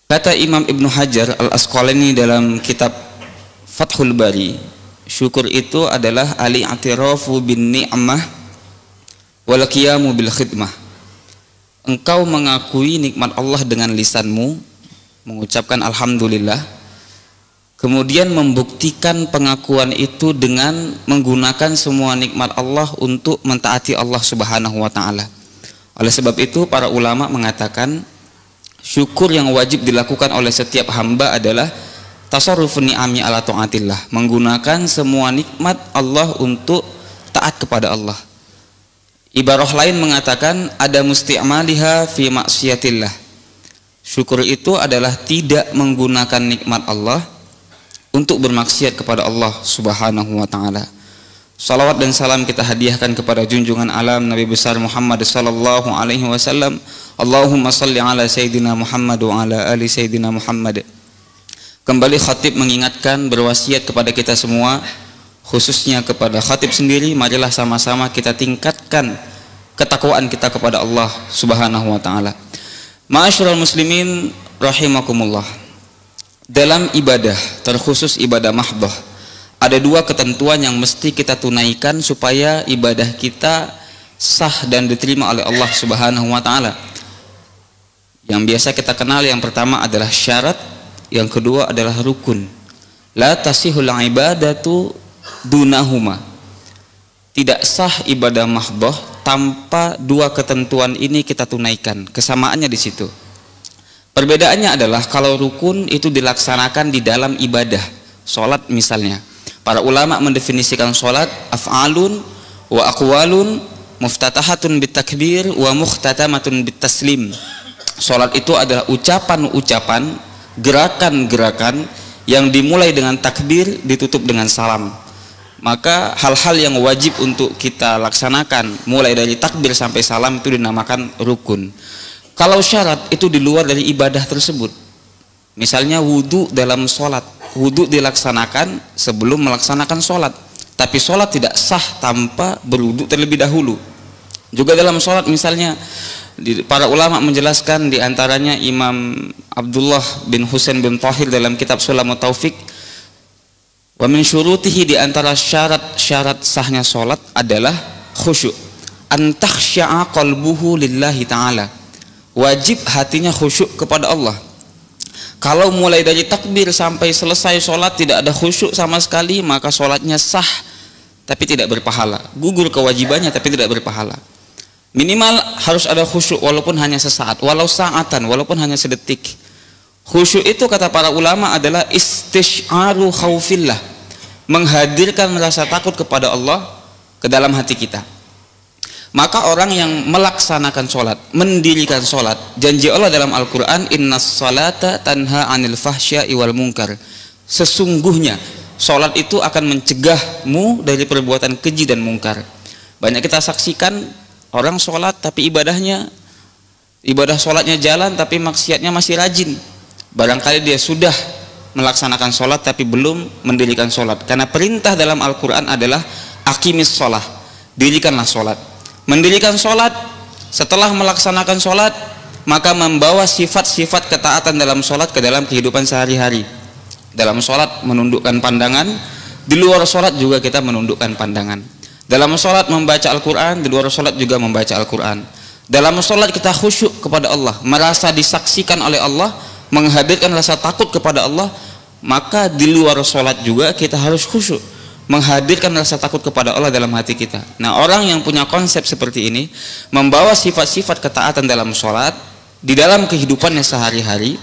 Kata Imam Ibnu Hajar Al-Asqalani dalam kitab Fathul Bari, syukur itu adalah al-i'tirafu bin ni'mah wal qiyamu bil khidmah. Engkau mengakui nikmat Allah dengan lisanmu, mengucapkan alhamdulillah, kemudian membuktikan pengakuan itu dengan menggunakan semua nikmat Allah untuk mentaati Allah Subhanahu wa taala. Oleh sebab itu para ulama mengatakan syukur yang wajib dilakukan oleh setiap hamba adalah tasarrufun ni'ami ala taatillah, menggunakan semua nikmat Allah untuk taat kepada Allah. Ibarah lain mengatakan ada musti'maliha fi maksiatillah. Syukur itu adalah tidak menggunakan nikmat Allah untuk bermaksiat kepada Allah Subhanahu wa taala. Salawat dan salam kita hadiahkan kepada junjungan alam Nabi besar Muhammad sallallahu alaihi wasallam. Allahumma salli ala sayyidina Muhammad wa ala ali sayyidina Muhammad. Kembali khatib mengingatkan, berwasiat kepada kita semua, khususnya kepada khatib sendiri, marilah sama-sama kita tingkatkan ketakwaan kita kepada Allah Subhanahu wa taala. Ma'asyiral muslimin rahimakumullah. Dalam ibadah, terkhusus ibadah mahdhah, ada dua ketentuan yang mesti kita tunaikan supaya ibadah kita sah dan diterima oleh Allah Subhanahu wa taala. Yang biasa kita kenal, yang pertama adalah syarat, yang kedua adalah rukun. La tasihul ibadatu dunahuma. Tidak sah ibadah mahdhah tanpa dua ketentuan ini kita tunaikan. Kesamaannya di situ. Perbedaannya adalah kalau rukun itu dilaksanakan di dalam ibadah, sholat misalnya. Para ulama mendefinisikan sholat af'alun wa aqwalun muftatahatun bitakbir wa mukhtatamatun bitaslim. Sholat itu adalah ucapan-ucapan, gerakan-gerakan yang dimulai dengan takbir, ditutup dengan salam. Maka hal-hal yang wajib untuk kita laksanakan mulai dari takbir sampai salam itu dinamakan rukun. Kalau syarat itu di luar dari ibadah tersebut, misalnya wudhu dalam sholat, wudhu dilaksanakan sebelum melaksanakan sholat, tapi sholat tidak sah tanpa berwudhu terlebih dahulu. Juga dalam sholat misalnya, para ulama menjelaskan, diantaranya Imam Abdullah bin Husain bin Tahir dalam kitab Sulamut Taufik, wa min syurutihi, diantara syarat-syarat sahnya sholat adalah khusyuk, an takhsya'a qalbuhu lillahi ta'ala, wajib hatinya khusyuk kepada Allah. Kalau mulai dari takbir sampai selesai sholat tidak ada khusyuk sama sekali, maka sholatnya sah tapi tidak berpahala, gugur kewajibannya tapi tidak berpahala. Minimal harus ada khusyuk walaupun hanya sesaat, walau saatan, walaupun hanya sedetik. Khusyuk itu kata para ulama adalah istish'aru khaufillah, menghadirkan rasa takut kepada Allah ke dalam hati kita. Maka orang yang melaksanakan sholat, mendirikan sholat, janji Allah dalam Al-Quran, innas salata tanha anil fahsya'i wal munkar, sesungguhnya sholat itu akan mencegahmu dari perbuatan keji dan mungkar. Banyak kita saksikan orang sholat tapi ibadah sholatnya jalan tapi maksiatnya masih rajin. Barangkali dia sudah melaksanakan sholat tapi belum mendirikan sholat, karena perintah dalam Al-Quran adalah aqimis sholah, dirikanlah sholat. Mendirikan sholat, setelah melaksanakan sholat, maka membawa sifat-sifat ketaatan dalam sholat ke dalam kehidupan sehari-hari. Dalam sholat menundukkan pandangan, di luar sholat juga kita menundukkan pandangan. Dalam sholat membaca Al-Quran, di luar sholat juga membaca Al-Quran. Dalam sholat kita khusyuk kepada Allah, merasa disaksikan oleh Allah, menghadirkan rasa takut kepada Allah. Maka di luar sholat juga kita harus khusyuk, menghadirkan rasa takut kepada Allah dalam hati kita. Nah, orang yang punya konsep seperti ini, membawa sifat-sifat ketaatan dalam sholat di dalam kehidupannya sehari-hari,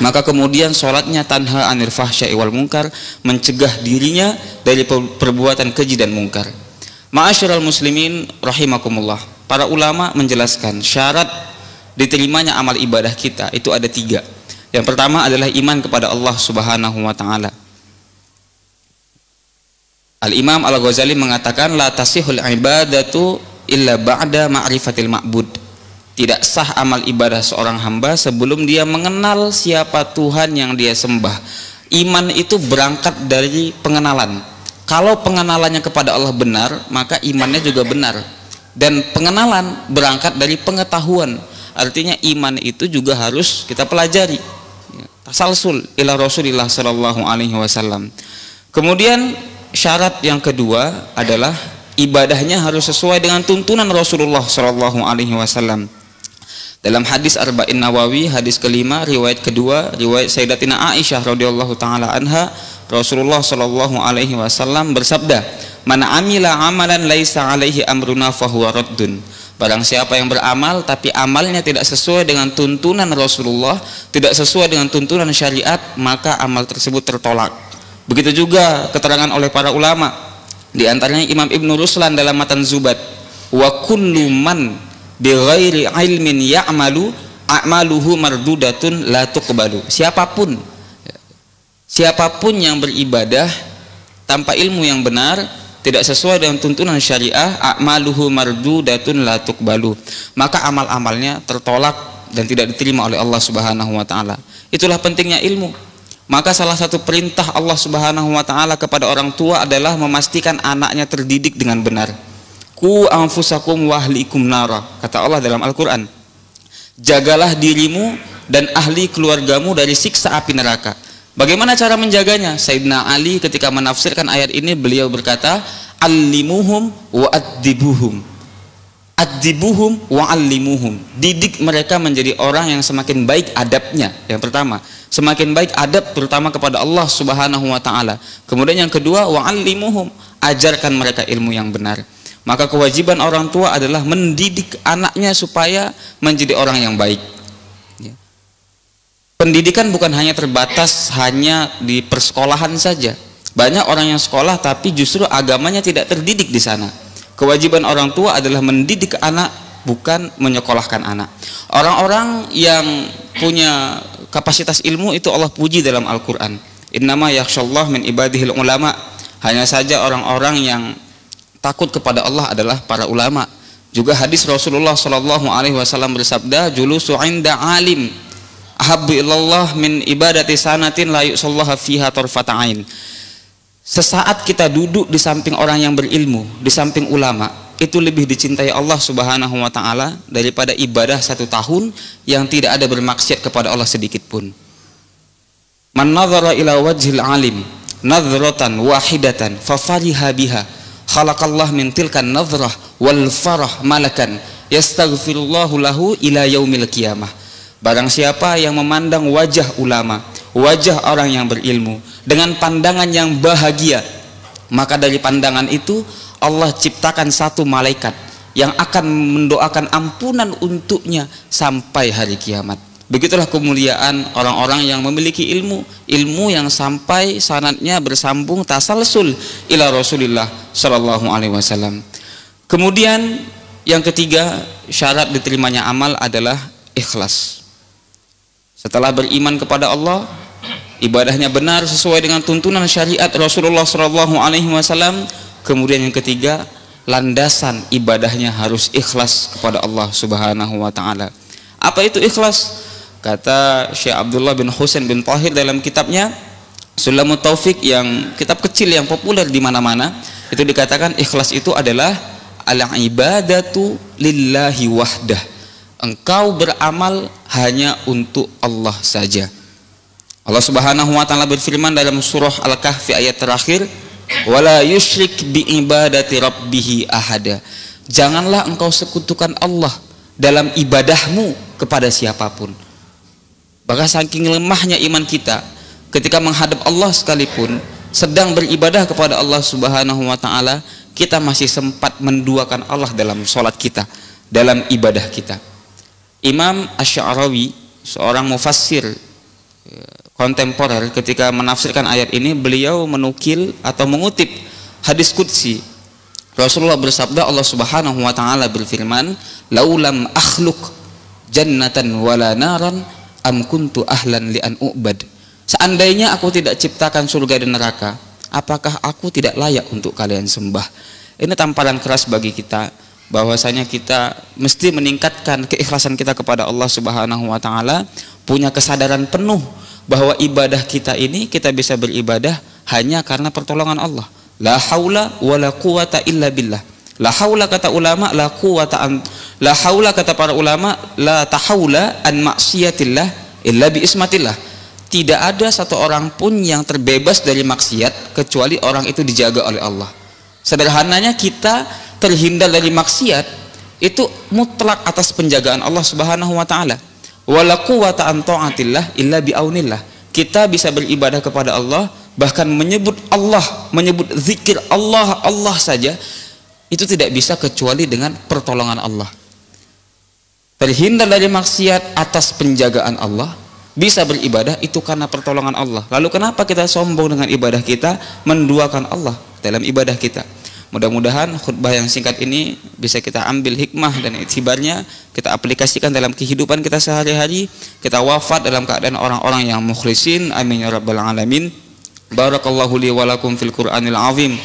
maka kemudian sholatnya tanha anil fahsya'i wal munkar, mencegah dirinya dari perbuatan keji dan mungkar. Ma'asyiral muslimin rahimakumullah, para ulama menjelaskan syarat diterimanya amal ibadah kita itu ada 3. Yang pertama adalah iman kepada Allah Subhanahu wa taala. Al-Imam Al-Ghazali mengatakan la tasihul ibadatu illa ba'da ma'rifatil ma'bud. Tidak sah amal ibadah seorang hamba sebelum dia mengenal siapa Tuhan yang dia sembah. Iman itu berangkat dari pengenalan. Kalau pengenalannya kepada Allah benar, maka imannya juga benar. Dan pengenalan berangkat dari pengetahuan. Artinya iman itu juga harus kita pelajari. tasalsul ila Rasulillah sallallahu alaihi wasallam. Kemudian syarat yang kedua adalah ibadahnya harus sesuai dengan tuntunan Rasulullah sallallahu alaihi wasallam. Dalam hadis Arba'in Nawawi, hadis kelima, riwayat kedua, riwayat Sayyidatina Aisyah radhiyallahu taala anha, Rasulullah sallallahu alaihi wasallam bersabda, "Man amila amalan laisa alaihi amruna fahuwa raddun." Barang siapa yang beramal tapi amalnya tidak sesuai dengan tuntunan Rasulullah, tidak sesuai dengan tuntunan syariat, maka amal tersebut tertolak. Begitu juga keterangan oleh para ulama, di antaranya Imam Ibnu Ruslan dalam Matan Zubat, "Wa kullu man bighairi ilmin ya'malu a'maluhu mardudatun la tuqbalu." Siapapun yang beribadah tanpa ilmu yang benar, tidak sesuai dengan tuntunan syariah, a'maluhu mardudatun la tuqbalu, maka amal-amalnya tertolak dan tidak diterima oleh Allah Subhanahu wa taala. Itulah pentingnya ilmu. Maka salah satu perintah Allah Subhanahu wa taala kepada orang tua adalah memastikan anaknya terdidik dengan benar. Ku anfusakum wa ahlikum nara, kata Allah dalam Al-Qur'an. Jagalah dirimu dan ahli keluargamu dari siksa api neraka. Bagaimana cara menjaganya? Sayyidina Ali ketika menafsirkan ayat ini, beliau berkata, "Allimuhum wa addibuhum." Addibuhum wa allimuhum. Didik mereka menjadi orang yang semakin baik adabnya. Yang pertama, semakin baik adab terutama kepada Allah Subhanahu wa taala. Kemudian yang kedua, wa allimuhum, ajarkan mereka ilmu yang benar. Maka kewajiban orang tua adalah mendidik anaknya supaya menjadi orang yang baik. Pendidikan bukan hanya terbatas hanya di persekolahan saja. Banyak orang yang sekolah tapi justru agamanya tidak terdidik di sana. Kewajiban orang tua adalah mendidik anak, bukan menyekolahkan anak. Orang-orang yang punya kapasitas ilmu itu Allah puji dalam Al-Quran. Innama yakhshallah min ibadihil ulama. Hanya saja orang-orang yang takut kepada Allah adalah para ulama. Juga hadis Rasulullah sallallahu alaihi wasallam bersabda, "Julusu 'inda 'alim ahabbu ilallah min ibadati sanatin la yusallaha fiha tarfata 'ain." Sesaat kita duduk di samping orang yang berilmu, di samping ulama, itu lebih dicintai Allah Subhanahu wa taala daripada ibadah 1 tahun yang tidak ada bermaksiat kepada Allah sedikit pun. Man nadhara ila wajhil alim nadhratan wahidatan fa fariha biha khalaqallah min tilkan nadhrah wal farah malakan yastaghfirullahu lahu ila yaumil qiyamah. Barang siapa yang memandang wajah ulama, wajah orang yang berilmu dengan pandangan yang bahagia, maka dari pandangan itu Allah ciptakan satu malaikat yang akan mendoakan ampunan untuknya sampai hari kiamat. Begitulah kemuliaan orang-orang yang memiliki ilmu, ilmu yang sampai sanadnya bersambung tasalsul ila Rasulillah sallallahu alaihi wasallam. Kemudian yang ketiga, syarat diterimanya amal adalah ikhlas. Setelah beriman kepada Allah, ibadahnya benar sesuai dengan tuntunan syariat Rasulullah sallallahu alaihi wasallam. Kemudian yang ketiga, landasan ibadahnya harus ikhlas kepada Allah Subhanahu wa taala. Apa itu ikhlas? Kata Syekh Abdullah bin Husain bin Tahir dalam kitabnya Sulamut Taufik, yang kitab kecil yang populer di mana-mana, itu dikatakan ikhlas itu adalah al-ibadatu lillahi wahdah. Engkau beramal hanya untuk Allah saja. Allah Subhanahu wa taala berfirman dalam surah Al-Kahfi ayat terakhir, wala yusyrik bi ibadati rabbih ahada. Janganlah engkau sekutukan Allah dalam ibadahmu kepada siapapun. Bahkan saking lemahnya iman kita, ketika menghadap Allah sekalipun, sedang beribadah kepada Allah Subhanahu wa taala, kita masih sempat menduakan Allah dalam sholat kita, dalam ibadah kita. Imam Asy-Sya'rawi, seorang mufassir kontemporer, ketika menafsirkan ayat ini, beliau menukil atau mengutip hadis qudsi. Rasulullah bersabda, Allah Subhanahu wa taala berfirman, laulam akhluk jannatan wala naran am kuntu ahlan li an u'bad. Seandainya aku tidak ciptakan surga dan neraka, apakah aku tidak layak untuk kalian sembah? Ini tamparan keras bagi kita, bahwasanya kita mesti meningkatkan keikhlasan kita kepada Allah Subhanahu wa taala, punya kesadaran penuh bahwa ibadah kita ini kita bisa beribadah hanya karena pertolongan Allah. La haula wala quwata illa billah. La haula kata ulama, la quwata an, la haula kata para ulama, la tahawla an maksiatillah illa bi ismatillah. tidak ada satu orang pun yang terbebas dari maksiat kecuali orang itu dijaga oleh Allah. Sederhananya, kita terhindar dari maksiat itu mutlak atas penjagaan Allah Subhanahu wa taala. Wala quwwata an ta'atillah illa biaunillah. Kita bisa beribadah kepada Allah, bahkan menyebut Allah, menyebut zikir Allah, Allah saja, itu tidak bisa kecuali dengan pertolongan Allah. Terhindar dari maksiat atas penjagaan Allah, bisa beribadah itu karena pertolongan Allah. Lalu kenapa kita sombong dengan ibadah kita, menduakan Allah dalam ibadah kita? Mudah-mudahan khutbah yang singkat ini bisa kita ambil hikmah dan iktibarnya, kita aplikasikan dalam kehidupan kita sehari-hari, kita wafat dalam keadaan orang-orang yang mukhlisin. Amin ya rabbal alamin. Barakallahu li wa lakum fil Qur'anil azim.